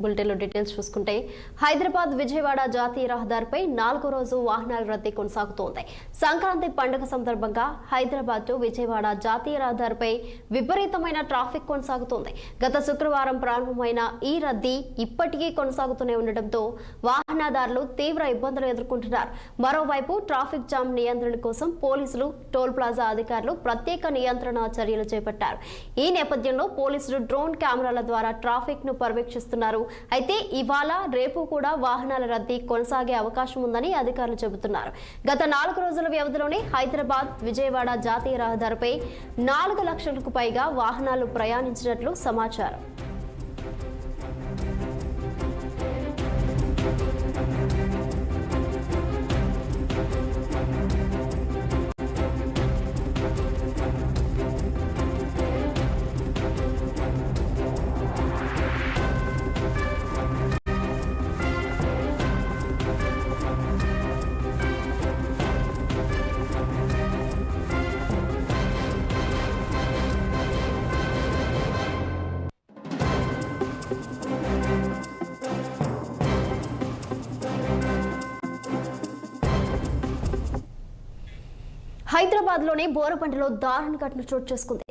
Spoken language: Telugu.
బులెటిన్లో డీటెయిల్స్ చూసుకుంటే హైదరాబాద్ విజయవాడ జాతీయ రహదారిపై 4వ రోజు వాహనాల రద్దీ కొనసాగుతోంది. సంక్రాంతి పండుగ సందర్భంగా హైదరాబాద్ టు విజయవాడ జాతీయ రహదారిపై విపరీతమైన ట్రాఫిక్ కొనసాగుతోంది. గత శుక్రవారం ప్రారంభమైన ఈ రద్దీ ఇప్పటికీ కొనసాగుతూనే ఉండడంతో వాహనదారులు తీవ్ర ఇబ్బందులు ఎదుర్కొంటున్నారు. మరోవైపు ట్రాఫిక్ జామ్ నియంత్రణ కోసం పోలీసులు, టోల్ ప్లాజా అధికారులు ప్రత్యేక నియంత్రణ చర్యలు చేపట్టారు. ఈ నేపథ్యంలో పోలీసులు డ్రోన్ కెమెరాల ద్వారా ట్రాఫిక్ ను పర్యవేక్షిస్తున్నారు. అయితే ఇవాళ రేపు కూడా వాహనాల రద్దీ కొనసాగే అవకాశం ఉందని అధికారులు చెబుతున్నారు. గత 4 రోజుల వ్యవధిలోనే హైదరాబాద్ విజయవాడ జాతీయ రహదారిపై 4 లక్షలకు పైగా వాహనాలు ప్రయాణించినట్లు సమాచారం. హైదరాబాద్ లోని బోరబండలో దారుణ ఘటన చోటు చేసుకుంది.